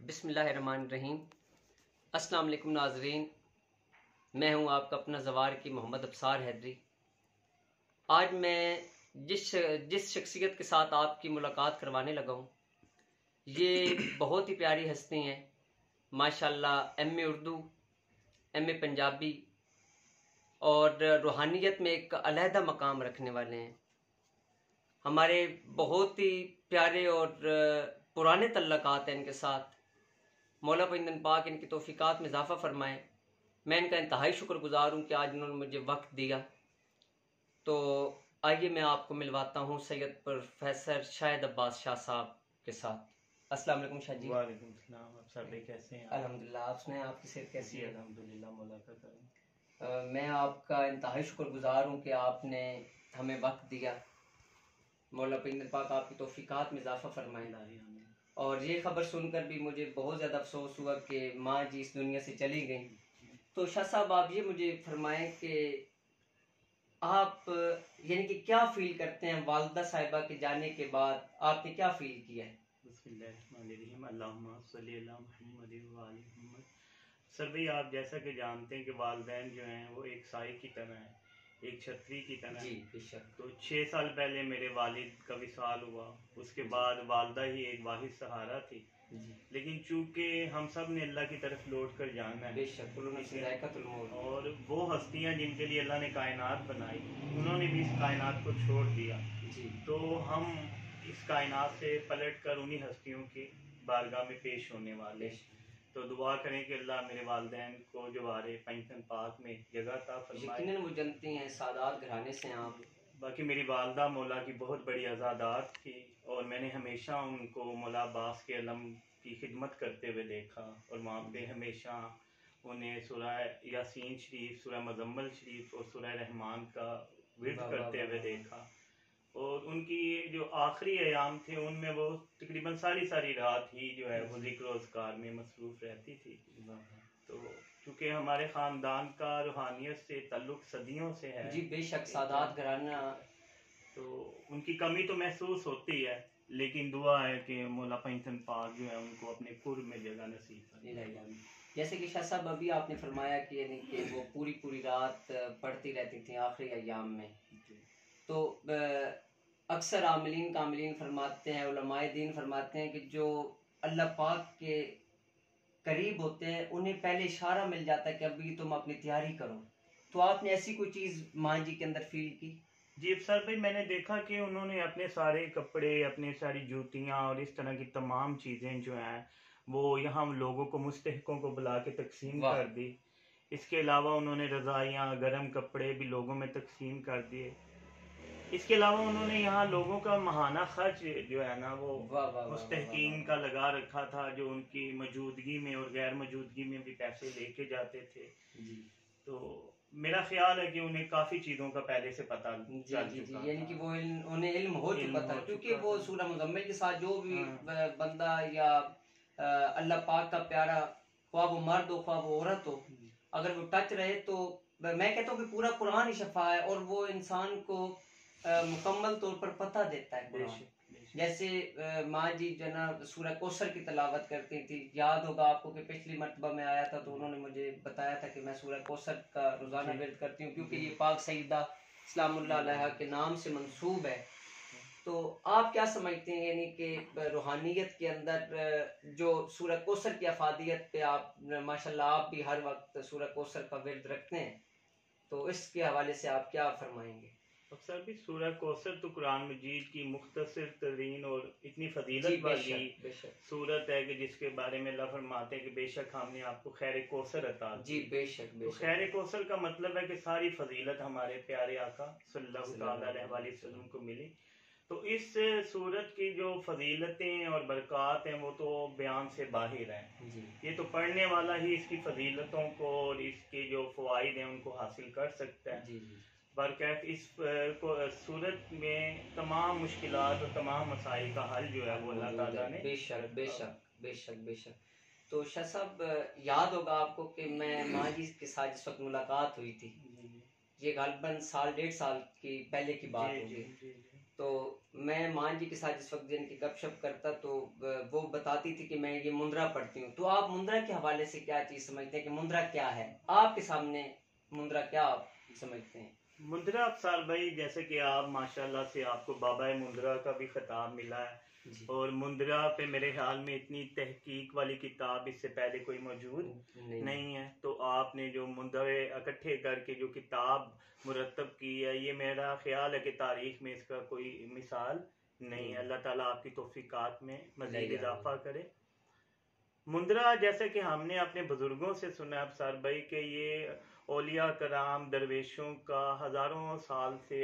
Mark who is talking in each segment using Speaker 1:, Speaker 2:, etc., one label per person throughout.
Speaker 1: बिस्मिल्लाहिर्रहमानिर्रहीम। अस्सलाम वालेकुम नाज़रीन, मैं हूं आपका अपना ज़वार की मोहम्मद अब्सार हैदरी। आज मैं जिस शख्सियत के साथ आपकी मुलाकात करवाने लगा हूं, ये बहुत ही प्यारी हस्ती हैं। माशाल्लाह एमए उर्दू, एमए पंजाबी और रूहानियत में एक अलहदा मकाम रखने वाले हैं। हमारे बहुत ही प्यारे और पुराने तल्लकात हैं इनके साथ। मौला पाक पाक इनकी तौफीकात में इजाफ़ा फरमाए। मैं इनका इंतहाई शुक्रगुजार हूँ कि आज इन्होंने मुझे वक्त दिया। तो आइए मैं आपको मिलवाता हूँ सैयद प्रोफेसर शाहिद अब्बास शाह साहब के साथ। अस्सलाम वालेकुम शाह जी।
Speaker 2: वालेकुम सलाम। आप सब कैसे हैं?
Speaker 1: अल्हम्दुलिल्लाह, आप सुनाएं, आपकी सेहत कैसी है?
Speaker 2: अल्हम्दुलिल्लाह, मौला का करम।
Speaker 1: मैं आपका इंतहाई शुक्रगुजार हूँ कि आपने हमें वक्त दिया। मौला पाक आपकी तौफीकात में इजाफ़ा फरमाए। और ये खबर सुनकर भी मुझे बहुत ज़्यादा अफसोस हुआ कि माँ जी इस दुनिया से चली गई। तो शाह साहब, आप ये मुझे फरमाएं कि आप यानी कि क्या फील करते हैं वालिदा साहिबा के जाने के बाद? आपने क्या फील किया है?
Speaker 2: बिस्मिल्लाहिर्रहमानिर्रहीम। अल्लाहुम्मा सल्ली अला मुहम्मद व आलि मुहम्मद। सर भाई, आप जैसा कि जानते हैं कि वालिदैन जो हैं वो एक साए की तरह हैं, एक छतरी की तरह।
Speaker 1: जी बेशक।
Speaker 2: तो 6 साल पहले मेरे वालिद का विसाल हुआ। उसके बाद वालदा ही एक वाहिद सहारा थी। लेकिन चूंकि हम सब ने अल्लाह की तरफ लौट कर जाना है,
Speaker 1: बेशक,
Speaker 2: और वो हस्तियाँ जिनके लिए अल्लाह ने कायनात बनाई, उन्होंने भी इस कायनात को छोड़ दिया।
Speaker 1: जी।
Speaker 2: तो हम इस कायनात से पलट कर उन्हीं हस्तियों की बारगाह में पेश होने वाले। तो दुआ करें कि अल्लाह मेरे वालिदैन को जो आरे पंचतन पाक में जगह ता फरमाए।
Speaker 1: यकीनन वो जनती हैं, सादात घराने से हैं आप।
Speaker 2: बाकी मेरी वालदा मौला की बहुत बड़ी आज़ादात थी, और मैंने हमेशा उनको मौला अब्बास के अलम की खिदमत करते हुए देखा। और वहाँ पे हमेशा उन्हें सूरह यासीन शरीफ, सूरह मुज़म्मिल शरीफ और सूरह रहमान का विर्द करते हुए देखा। और उनकी जो आखिरी अयाम थे उनमें वो तकरीबन सारी रात ही जो है वो ज़िक्र और अज़कार में मसरूफ़ रहती थी। तो क्योंकि हमारे ख़ानदान का रूहानियत से ताल्लुक़ सदियों से है।
Speaker 1: जी बेशक, सादात घराना।
Speaker 2: तो उनकी कमी तो महसूस होती है, लेकिन दुआ है कि मौला पंचतन पाक जो है उनको अपने कुर्ब में जगह नसीब करे।
Speaker 1: जैसे कि शाह साहब अभी आपने फरमाया कि यानी कि वो पूरी रात पढ़ती रहती थी आखिरी अयाम में। तो अक्सर आमिलीन कामिलीन फरमाते हैं, उलमाए दीन फरमाते हैं कि जो अल्लाह पाक के करीब होते हैं उन्हें पहले इशारा मिल जाता है कि अभी तुम अपनी तैयारी करो। तो आपने ऐसी कोई चीज़ माँ जी के अंदर फील की?
Speaker 2: जी सर भाई, मैंने देखा कि उन्होंने अपने सारे कपड़े, अपने सारी जूतियाँ और इस तरह की तमाम चीज़ें जो हैं वो यहाँ लोगों को, मुस्तहिकों को बुला के तकसीम कर दी। इसके अलावा उन्होंने रज़ाइयाँ, गर्म कपड़े भी लोगों में तकसीम कर दिए। इसके अलावा उन्होंने यहाँ लोगों का महाना खर्च जो है ना वो मुस्तहिकीन का लगा रखा था, जो उनकी मौजूदगी में और गैर मौजूदगी में भी पैसे लेके जाते थे। जी। तो मेरा ख्याल है कि उन्हें काफ़ी चीज़ों का पहले से पता चल चुका था।
Speaker 1: यानी कि वो उन्हें इल्म हो चुका था, क्योंकि वो सूरह मुज़म्मिल के साथ जो भी बंदा या अल्लाह पाक का प्यारा, ख्वाह वो मर्द हो ख्वाह वो औरत हो, अगर वो टच रहे तो मैं कहता हूँ कि पूरा कुरान ही शफा है और वो इंसान को मुकम्मल तौर पर पता देता है कुरान। जैसे माँ जी जो ना सूरह कौसर की तलावत करती थी, याद होगा आपको कि पिछली मरतबा में आया था तो उन्होंने मुझे बताया था कि मैं सूरह कौसर का रोज़ाना विर्द करती हूँ, क्योंकि ये पाक सईदा इस्लामुल्लाह अलैहा के नाम से मंसूब है। तो आप क्या समझते हैं, यानी कि रूहानियत के अंदर जो सूरह कौसर की अफादियत पे आप माशाल्लाह आप भी हर वक्त सूरह कौसर का विर्द रखते हैं, तो इसके हवाले से आप क्या फरमाएंगे?
Speaker 2: सर भी सूरह कौसर तो कुरान मजीद की मुख्तसर तरीन और इतनी फजीलत वाली सूरत है कि जिसके बारे में अल्लाह फरमाते हैं कि बेशक हमने आपको खैर कौसर अता की।
Speaker 1: जी बेशक।
Speaker 2: तो खैर कौसर का मतलब है कि सारी फजीलत हमारे प्यारे आका सल्लल्लाहु अलैहि वसल्लम को मिली। तो इस सूरत की जो फजीलतें और बरक़ात हैं वो तो बयान से बाहिर हैं। ये तो पढ़ने वाला ही इसकी फजीलतों को और इसके जो फ़वाइद हैं उनको हासिल कर सकता है। बरकैफ इस सूरत में तमाम मुश्किलात और तमाम मसाइल का हल जो है वो अल्लाह ताला ने
Speaker 1: बेशक। तो शाह साहब, याद होगा आपको कि मैं माँ जी के साथ जिस वक्त मुलाकात हुई थी, ये गालिबन 1.5 साल की पहले की बात होगी। तो मैं मान जी के साथ जिस वक्त यानी कि गपशप करता तो वो बताती थी कि मैं ये मुंद्रा पढ़ती हूँ। तो आप मुंद्रा के हवाले से क्या चीज़ समझते हैं कि मुंद्रा क्या है? आपके सामने मुंद्रा क्या आप समझते हैं?
Speaker 2: मुंद्रा अफसार भाई, जैसे कि आप माशाल्लाह से आपको बाबा मुंद्रा का भी खिताब मिला है, और मुंद्रा पे मेरे ख्याल में इतनी तहकीक वाली किताब इससे पहले कोई मौजूद नहीं है। तो आपने जो मुंदरे इकट्ठे करके जो किताब मुरतब की है, ये मेरा ख्याल है कि तारीख में इसका कोई मिसाल नहीं है। अल्लाह ताला आपकी तौफीकात में मज़ीद इजाफा करे। मुंद्रा जैसे कि हमने अपने बुजुर्गों से सुना है अफसार भाई कि ये औलिया कराम दरवेशों का हजारों साल से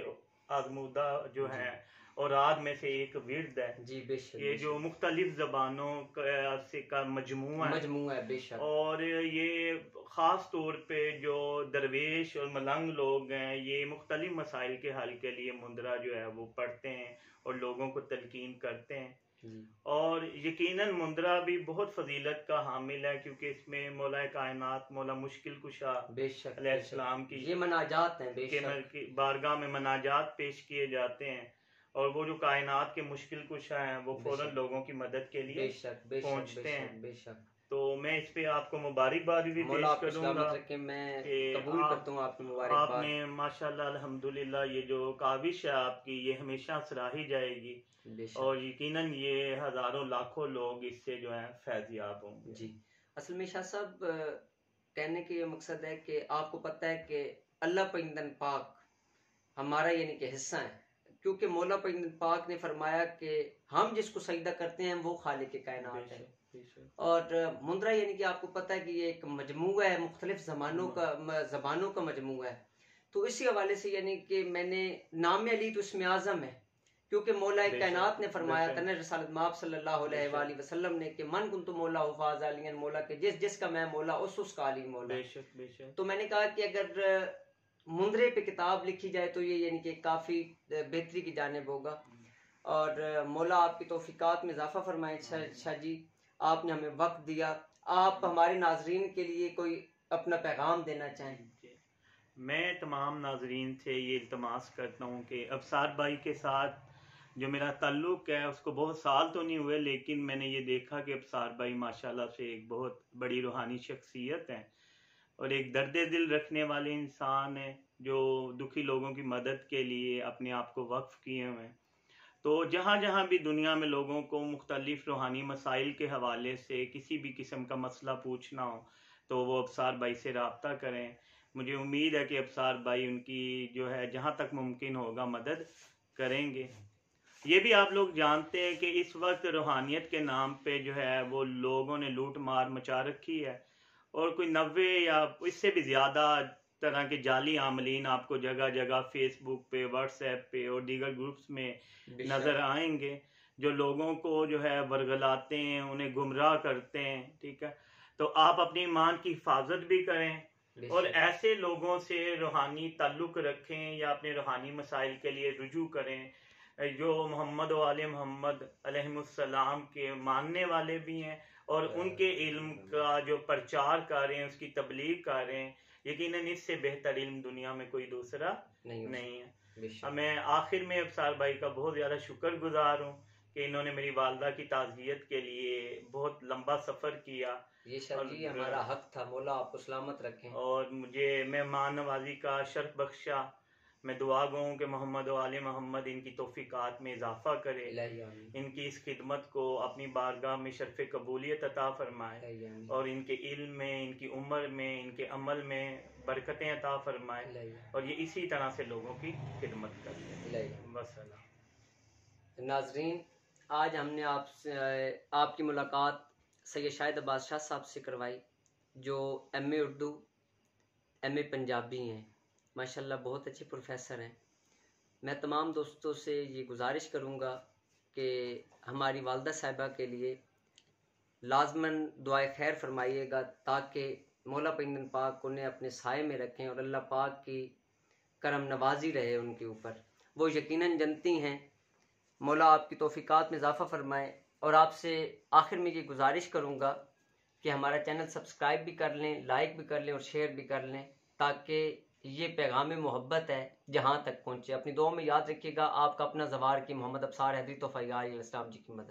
Speaker 2: आजमूदा जो है और रात में से एक विर्द है
Speaker 1: जी, बेशक।
Speaker 2: ये जो मुख्तलिफ जबानों का मजमू है
Speaker 1: बेशक।
Speaker 2: और ये ख़ास तौर पे जो दरवेश और मलंग लोग हैं, ये मुख्तलिफ मसाइल के हल के लिए मुंद्रा जो है वो पढ़ते हैं और लोगों को तलकीन करते हैं। और यकीनन मुंद्रा भी बहुत फजीलत का हामिल है, क्योंकि इसमें मौला कायनात मौला मुश्किल कुशा अलैहिस्सलाम की
Speaker 1: ये मनाजात हैं
Speaker 2: की बारगाह में मनाजात पेश किए जाते हैं, और वो जो कायनात के मुश्किल कुशा हैं वो फौरन लोगों की मदद के लिए पहुंचते हैं।
Speaker 1: बेशक।
Speaker 2: तो मैं इस पे आपको मुबारकबाद भी पेश करूंगा कि आपने माशाल्लाह अल्हम्दुलिल्लाह ये जो काविश है आपकी ये हमेशा सराही जाएगी, और यकीनन ये हजारों लाखों लोग इससे जो है फैज़याब होंगे।
Speaker 1: जी, असल में शाह साहब कहने के ये मकसद है कि आपको पता है कि अल्लाह पैगंबर पाक हमारा यानी कि हिस्सा है, क्योंकि मौला पैगंबर पाक ने फरमाया कि हम जिसको सजदा करते हैं वो खालिक के कायनात है। और मुंद्रा यानी कि आपको पता है कि ये एक मजमूआ है, मुख्तलिफ ज़बानों का मजमूआ है। तो इसी हवाले से यानी कि मैंने नाम अली तो इसमें आज़म है, क्योंकि मौला कायनात ने फरमाया था ना रसूल माप सल्लल्लाहु अलैहि वसल्लम ने कि मन कुंतु मौला हुफाज अलियन, मौला के जिसका मैं मौला उसका अली मौला। तो मैंने कहा कि अगर मुंद्रे पे किताब लिखी जाए तो ये यानी कि काफ़ी बेहतरी की जानिब होगा। और मौला आपकी तौफीकात में इजाफा फरमाए। शाह जी, आपने हमें वक्त दिया, आप हमारे नाजरीन के लिए कोई अपना पैगाम देना चाहें?
Speaker 2: मैं तमाम नाजरीन से ये इल्तमास करता हूँ कि अफसार भाई के साथ जो मेरा ताल्लुक़ है उसको बहुत साल तो नहीं हुए, लेकिन मैंने ये देखा कि अफसार भाई माशाल्लाह से एक बहुत बड़ी रूहानी शख्सियत है और एक दर्द दिल रखने वाले इंसान है जो दुखी लोगों की मदद के लिए अपने आप को वक्फ किए हुए हैं। तो जहाँ जहाँ भी दुनिया में लोगों को मुख्तलिफ रूहानी मसाइल के हवाले से किसी भी किस्म का मसला पूछना हो तो वो अफसार भाई से रब्ता करें। मुझे उम्मीद है कि अफसार भाई उनकी जो है जहाँ तक मुमकिन होगा मदद करेंगे। ये भी आप लोग जानते हैं कि इस वक्त रूहानियत के नाम पे जो है वो लोगों ने लूट मार मचा रखी है, और कोई 90 या इससे भी ज़्यादा तरह के जाली आमलीन आपको जगह जगह फेसबुक पे, व्हाट्सएप पे और दीगर ग्रुप्स में नज़र आएंगे जो लोगों को जो है वर्गलाते हैं, उन्हें गुमराह करते हैं। ठीक है, तो आप अपनी ईमान की हिफाजत भी करें और ऐसे लोगों से रूहानी ताल्लुक़ रखें या अपने रूहानी मसाइल के लिए रुजू करें जो मोहम्मद व आले मोहम्मद अलैहिस्सलाम के मानने वाले भी हैं और उनके इल्म का जो प्रचार कर रहे हैं, उसकी तबलीग कर रहे हैं। यकीनन इससे बेहतर इल्म दुनिया में कोई दूसरा नहीं है। मैं आखिर में अफसार भाई का बहुत ज़्यादा शुक्रगुजार हूँ कि इन्होंने मेरी वालदा की ताज़ियत के लिए बहुत लंबा सफ़र किया।
Speaker 1: ये जी हमारा हक था, मौला आपको सलामत रखें।
Speaker 2: और मुझे मेहमान नवाजी का शर्फ बख्शा। मैं दुआ गो हूँ कि मोहम्मद व आले मोहम्मद इनकी तौफीकात में इजाफा करे, इनकी इस खिदमत को अपनी बारगाह में शर्फ कबूलियत अता फरमाए और इनके इल्म में, इनकी उम्र में, इनके अमल में बरकतें अता फरमाए और ये इसी तरह से लोगों की खिदमत करे। बस
Speaker 1: नाजरीन, आज हमने आपकी मुलाकात सैयद शाहिद अब्बास शाह साहब से करवाई जो MA उर्दू MA पंजाबी हैं। माशाल्लाह बहुत अच्छे प्रोफेसर हैं। मैं तमाम दोस्तों से ये गुजारिश करूँगा कि हमारी वालदा साहिबा के लिए लाजमन दुआए खैर फरमाइएगा ताकि मौला पैगंबर पाक उन्हें अपने साए में रखें और अल्लाह पाक की करम नवाजी रहे उनके ऊपर। वो यकीनन जनती हैं। मौला आपकी तौफीकात में इजाफा फरमाए। और आपसे आखिर में ये गुजारिश करूँगा कि हमारा चैनल सब्सक्राइब भी कर लें, लाइक भी कर लें और शेयर भी कर लें ताकि ये पैगाम मोहब्बत है जहाँ तक पहुँचे। अपनी दुआ में याद रखिएगा। आपका अपना ज़वार की मोहम्मद अबसार हैदरी तोफ़ा इस्लाम जी की मदद।